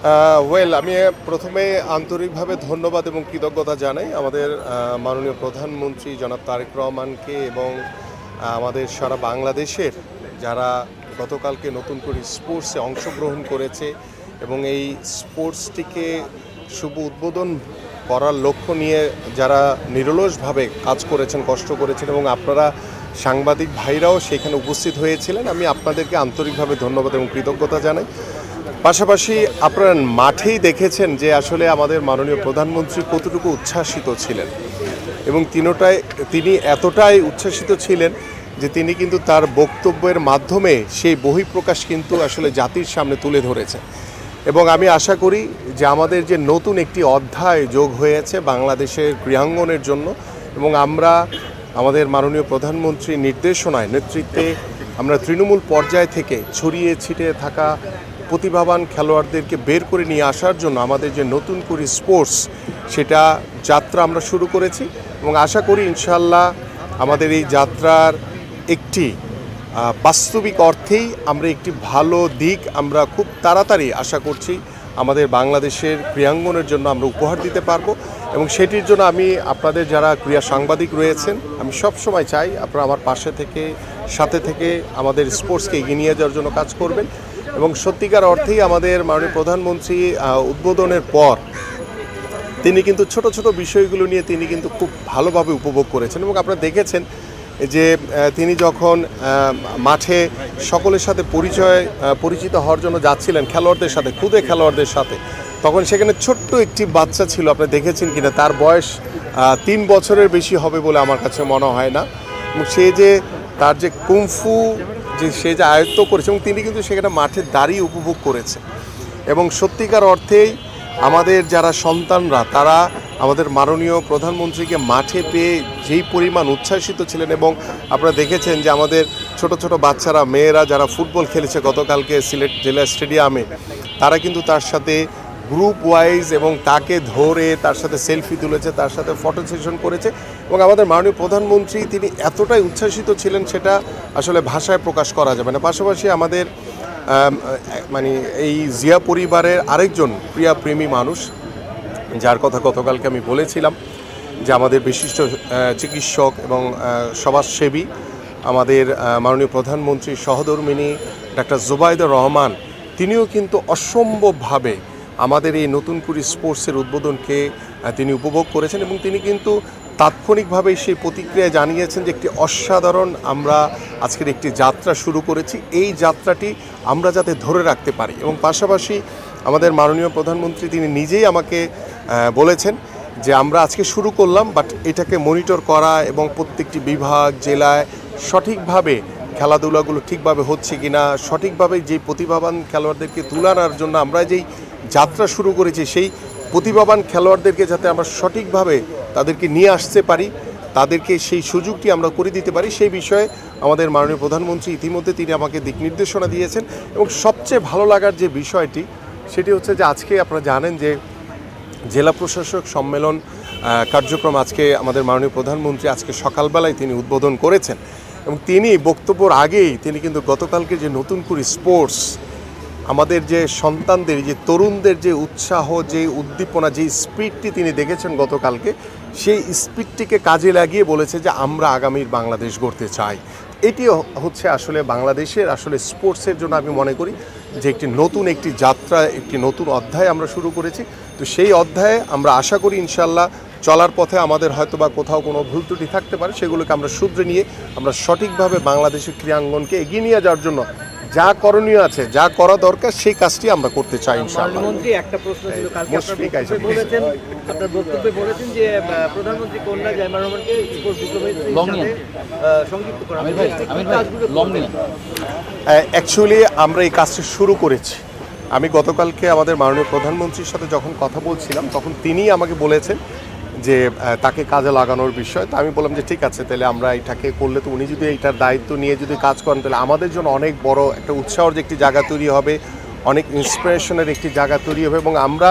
আমি প্রথমে আন্তরিকভাবে ধন্যবাদ এবং কৃতজ্ঞতা জানাই আমাদের মাননীয় প্রধানমন্ত্রী জনাব তারেক রহমানকে এবং আমাদের সারা বাংলাদেশের যারা গতকালকে নতুন করে স্পোর্টসে অংশগ্রহণ করেছে এবং এই স্পোর্টসটিকে শুভ উদ্বোধন করার লক্ষ্য নিয়ে যারা নিরলসভাবে কাজ করেছেন, কষ্ট করেছেন এবং আপনারা সাংবাদিক ভাইরাও সেখানে উপস্থিত হয়েছিলেন। আমি আপনাদেরকে আন্তরিকভাবে ধন্যবাদ এবং কৃতজ্ঞতা জানাই। পাশাপাশি আপনারা মাঠেই দেখেছেন যে আসলে আমাদের মাননীয় প্রধানমন্ত্রী কতটুকু উচ্ছ্বাসিত ছিলেন এবং তিনি এতটাই উচ্ছ্বাসিত ছিলেন যে তিনি কিন্তু তার বক্তব্যের মাধ্যমে সেই বহিঃপ্রকাশ কিন্তু আসলে জাতির সামনে তুলে ধরেছেন এবং আমি আশা করি যে আমাদের যে নতুন একটি অধ্যায় যোগ হয়েছে বাংলাদেশের ক্রীড়াঙ্গনের জন্য এবং আমরা আমাদের মাননীয় প্রধানমন্ত্রীর নির্দেশনায় নেতৃত্বে আমরা তৃণমূল পর্যায় থেকে ছড়িয়ে ছিটিয়ে থাকা প্রতিভাবান খেলোয়াড়দেরকে বের করে নিয়ে আসার জন্য আমাদের যে নতুন করে স্পোর্টস সেটা যাত্রা আমরা শুরু করেছি এবং আশা করি ইনশাল্লাহ আমাদের এই যাত্রার একটি বাস্তবিক অর্থেই আমরা একটি ভালো দিক আমরা খুব তাড়াতাড়ি আশা করছি আমাদের বাংলাদেশের ক্রীড়াঙ্গনের জন্য আমরা উপহার দিতে পারবো এবং সেটির জন্য আমি আপনাদের যারা ক্রীড়া সাংবাদিক রয়েছেন আমি সবসময় চাই আপনারা আমার পাশে থেকে সাথে থেকে আমাদের স্পোর্টসকে এগিয়ে নিয়ে যাওয়ার জন্য কাজ করবেন এবং সত্যিকার অর্থেই আমাদের মাননীয় প্রধানমন্ত্রী উদ্বোধনের পর তিনি কিন্তু ছোট ছোট বিষয়গুলো নিয়ে তিনি কিন্তু খুব ভালোভাবে উপভোগ করেছেন এবং আপনারা দেখেছেন যে তিনি যখন মাঠে সকলের সাথে পরিচিত হওয়ার জন্য যাচ্ছিলেন খেলোয়াড়দের সাথে খুদে খেলোয়াড়দের সাথে তখন সেখানে ছোট্ট একটি বাচ্চা ছিল, আপনারা দেখেছেন কিনা, তার বয়স 3 বছরের বেশি হবে বলে আমার কাছে মনে হয় না এবং সে যে তার যে কুমফু যে সে যে আয়ত্ত করেছে এবং তিনি কিন্তু সেখানে মাঠে দাঁড়িয়ে উপভোগ করেছে এবং সত্যিকার অর্থেই আমাদের যারা সন্তানরা তারা আমাদের মাননীয় প্রধানমন্ত্রীকে মাঠে পেয়ে যেই পরিমাণ উচ্ছ্বাসিত ছিলেন এবং আপনারা দেখেছেন যে আমাদের ছোট ছোট বাচ্চারা মেয়েরা যারা ফুটবল খেলেছে গতকালকে সিলেট জেলা স্টেডিয়ামে তারা কিন্তু তার সাথে গ্রুপ ওয়াইজ এবং তাকে ধরে তার সাথে সেলফি তুলেছে, তার সাথে ফটো সেশন করেছে এবং আমাদের মাননীয় প্রধানমন্ত্রী তিনি এতটাই উচ্ছ্বাসিত ছিলেন সেটা আসলে ভাষায় প্রকাশ করা যাবে না। পাশাপাশি আমাদের মানে এই জিয়া পরিবারের আরেকজন ক্রীড়াপ্রেমী মানুষ যার কথা গতকালকে আমি বলেছিলাম যে আমাদের বিশিষ্ট চিকিৎসক এবং সমাজসেবী আমাদের মাননীয় প্রধানমন্ত্রীর সহধর্মিণী ডাক্তার জুবাইদুর রহমান তিনিও কিন্তু অসম্ভবভাবে আমাদের এই নতুন করে স্পোর্টসের উদ্বোধনকে তিনি উপভোগ করেছেন এবং তিনি কিন্তু তাৎক্ষণিকভাবে সেই প্রতিক্রিয়া জানিয়েছেন যে একটি অসাধারণ আমরা আজকের একটি যাত্রা শুরু করেছি, এই যাত্রাটি আমরা যাতে ধরে রাখতে পারি এবং পাশাপাশি আমাদের মাননীয় প্রধানমন্ত্রী তিনি নিজেই আমাকে বলেছেন যে আমরা আজকে শুরু করলাম বাট এটাকে মনিটর করা এবং প্রত্যেকটি বিভাগ জেলায় সঠিকভাবে খেলাধুলাগুলো ঠিকভাবে হচ্ছে কিনা, সঠিকভাবে যেই প্রতিভাবান খেলোয়াড়দেরকে তুলানোর জন্য আমরা যেই যাত্রা শুরু করেছি সেই প্রতিভাবান খেলোয়াড়দেরকে যাতে আমরা সঠিকভাবে তাদেরকে নিয়ে আসতে পারি, তাদেরকে সেই সুযোগটি আমরা করে দিতে পারি সেই বিষয়ে আমাদের মাননীয় প্রধানমন্ত্রী ইতিমধ্যে তিনি আমাকে দিক নির্দেশনা দিয়েছেন এবং সবচেয়ে ভালো লাগার যে বিষয়টি সেটি হচ্ছে যে আজকে আপনারা জানেন যে জেলা প্রশাসক সম্মেলন কার্যক্রম আজকে আমাদের মাননীয় প্রধানমন্ত্রী আজকে সকালবেলায় তিনি উদ্বোধন করেছেন এবং তিনি বক্তব্যের আগেই তিনি কিন্তু গতকালকে যে নতুন করে স্পোর্টস আমাদের যে সন্তানদের যে তরুণদের যে উৎসাহ যে উদ্দীপনা যে স্পিডটি তিনি দেখেছেন গতকালকে সেই স্পিডটিকে কাজে লাগিয়ে বলেছে যে আমরা আগামীর বাংলাদেশ গড়তে চাই। এটি হচ্ছে আসলে বাংলাদেশের আসলে স্পোর্টসের জন্য আমি মনে করি যে একটি নতুন একটি যাত্রা একটি নতুন অধ্যায় আমরা শুরু করেছি। তো সেই অধ্যায়ে আমরা আশা করি ইনশাল্লাহ চলার পথে আমাদের হয়তো বা কোথাও কোনো ভুল ত্রুটি থাকতে পারে সেগুলোকে আমরা শুধরে নিয়ে আমরা সঠিকভাবে বাংলাদেশের ক্রীড়াঙ্গনকে এগিয়ে নিয়ে যাওয়ার জন্য যা করণীয় আছে যা করা দরকার সেই কাজটি আমরা করতে চাই ইনশাআল্লাহ। প্রধানমন্ত্রী একটা প্রশ্ন ছিল, কালকে আপনার বক্তব্যে বলেছেন যে প্রধানমন্ত্রী কন্যা জাইমা রহমানকে স্পোর্টস ডিপ্লোমেসির সাথে সংযুক্ত করা হবে। অ্যাকচুয়ালি আমরা এই কাজটি শুরু করেছি। আমি গতকালকে আমাদের মাননীয় প্রধানমন্ত্রীর সাথে যখন কথা বলছিলাম তখন তিনিই আমাকে বলেছেন যে তাকে কাজে লাগানোর বিষয়। তো আমি বললাম যে ঠিক আছে তাহলে আমরা এটাকে করলে তো উনি যদি এইটার দায়িত্ব নিয়ে যদি কাজ করেন তাহলে আমাদের জন্য অনেক বড় একটা উৎসাহের যে একটি জায়গা তৈরি হবে, অনেক ইন্সপিরেশনের একটি জায়গা তৈরি হবে এবং আমরা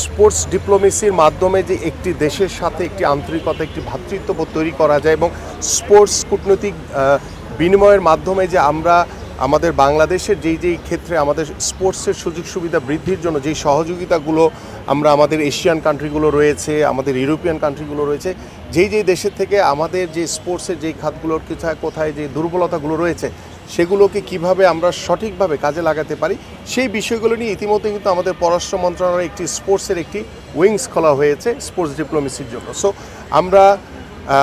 স্পোর্টস ডিপ্লোমেসির মাধ্যমে যে একটি দেশের সাথে একটি আন্তরিকতা একটি ভ্রাতৃত্ববোধ তৈরি করা যায় এবং স্পোর্টস কূটনৈতিক বিনিময়ের মাধ্যমে যে আমরা আমাদের বাংলাদেশের যেই ক্ষেত্রে আমাদের স্পোর্টসের সুযোগ সুবিধা বৃদ্ধির জন্য যেই সহযোগিতাগুলো আমরা আমাদের এশিয়ান কান্ট্রিগুলো রয়েছে, আমাদের ইউরোপিয়ান কান্ট্রিগুলো রয়েছে, যেই দেশের থেকে আমাদের যে স্পোর্টসের যেই খাতগুলোর কোথায় যে দুর্বলতাগুলো রয়েছে সেগুলোকে কিভাবে আমরা সঠিকভাবে কাজে লাগাতে পারি সেই বিষয়গুলো নিয়ে ইতিমধ্যে কিন্তু আমাদের পররাষ্ট্র মন্ত্রণালয়ের একটি স্পোর্টসের একটি উইংস খোলা হয়েছে স্পোর্টস ডিপ্লোমেসির জন্য। সো আমরা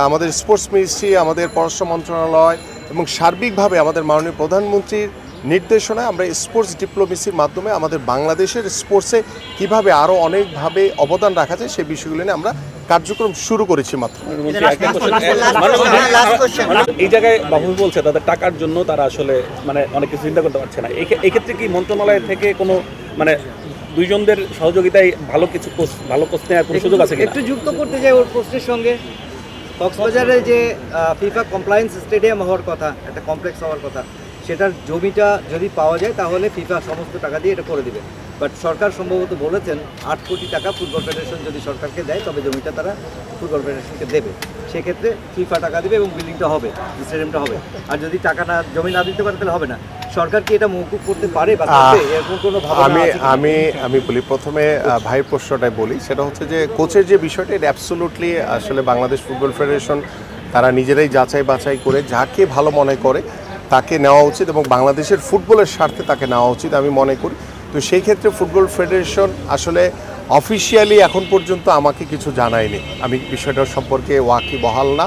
আমাদের স্পোর্টস মিনিস্ট্রি, আমাদের পররাষ্ট্র মন্ত্রণালয় এবং সার্বিকভাবে আমাদের মাননীয় প্রধানমন্ত্রীর নির্দেশনায় আমরা স্পোর্টস ডিপ্লোমেসির মাধ্যমে আমাদের বাংলাদেশের স্পোর্টসে কিভাবে আরও অনেকভাবে অবদান রাখা যায় সেই বিষয়গুলো নিয়ে আমরা কার্যক্রম শুরু করেছি মাত্র। এই জায়গায় বাবু বলছে তাদের টাকার জন্য তারা আসলে মানে অনেক কিছু চিন্তা করতে পারছে না। এই ক্ষেত্রে কি মন্ত্রণালয় থেকে কোনো মানে দুইজনদের সহযোগিতায় ভালো কোচ নেওয়ার কোনো সুযোগ আছে কিনা? একটু যুক্ত করতে চাই ওর পোস্টের সঙ্গে। কক্সবাজারে যে ফিফা কমপ্লায়েন্স স্টেডিয়াম হওয়ার কথা, একটা কমপ্লেক্স হওয়ার কথা, সেটার জমিটা যদি পাওয়া যায় তাহলে ফিফা সমস্ত টাকা দিয়ে এটা করে দিবে। বাট সরকার সম্ভবত বলেছেন 8 কোটি টাকা ফুটবল ফেডারেশন যদি সরকারকে দেয় তবে জমিটা তারা ফুটবল ফেডারেশনকে দেবে। সেক্ষেত্রে ফিফা টাকা দেবে এবং বিল্ডিংটা হবে, স্টেডিয়ামটা হবে। আর যদি টাকা না, জমি না দিতে পারে তাহলে হবে না। সরকার কি এটা মওকুফ করতে পারে বা করবে, এরকম কোনো ভাবনা আছে কিনা? আমি বলি, প্রথমে ভাইয়ের প্রশ্নটাই বলি, সেটা হচ্ছে যে কোচের যে বিষয়টা, এটা অ্যাবসোলুটলি আসলে বাংলাদেশ ফুটবল ফেডারেশন তারা নিজেরাই যাচাই বাছাই করে যাকে ভালো মনে করে তাকে নেওয়া উচিত এবং বাংলাদেশের ফুটবলের স্বার্থে তাকে নেওয়া উচিত আমি মনে করি। তো সেই ক্ষেত্রে ফুটবল ফেডারেশন আসলে অফিসিয়ালি এখন পর্যন্ত আমাকে কিছু জানায়নি, আমি বিষয়টার সম্পর্কে ওয়াকিবহাল না।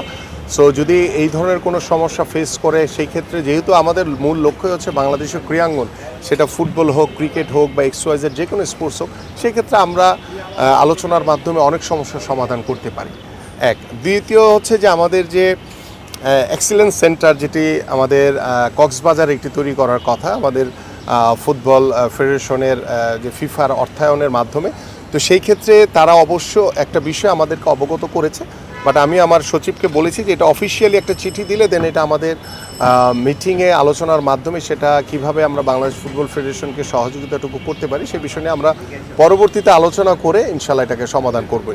সো যদি এই ধরনের কোনো সমস্যা ফেস করে সেই ক্ষেত্রে, যেহেতু আমাদের মূল লক্ষ্যই হচ্ছে বাংলাদেশের ক্রীড়াঙ্গন, সেটা ফুটবল হোক, ক্রিকেট হোক বা এক্সওয়াইজেড যে কোনো স্পোর্টস হোক, সেই ক্ষেত্রে আমরা আলোচনার মাধ্যমে অনেক সমস্যার সমাধান করতে পারি। এক, দ্বিতীয় হচ্ছে যে আমাদের যে এক্সিলেন্স সেন্টার যেটি আমাদের কক্সবাজার একটি তৈরি করার কথা আমাদের ফুটবল ফেডারেশনের যে ফিফার অর্থায়নের মাধ্যমে, তো সেই ক্ষেত্রে তারা অবশ্য একটা বিষয় আমাদেরকে অবগত করেছে। বাট আমি আমার সচিবকে বলেছি যে এটা অফিসিয়ালি একটা চিঠি দিলে দেন এটা আমাদের মিটিংয়ে আলোচনার মাধ্যমে সেটা কিভাবে আমরা বাংলাদেশ ফুটবল ফেডারেশনকে সহযোগিতাটুকু করতে পারি সে বিষয় নিয়ে আমরা পরবর্তীতে আলোচনা করে ইনশাল্লাহ এটাকে সমাধান করব।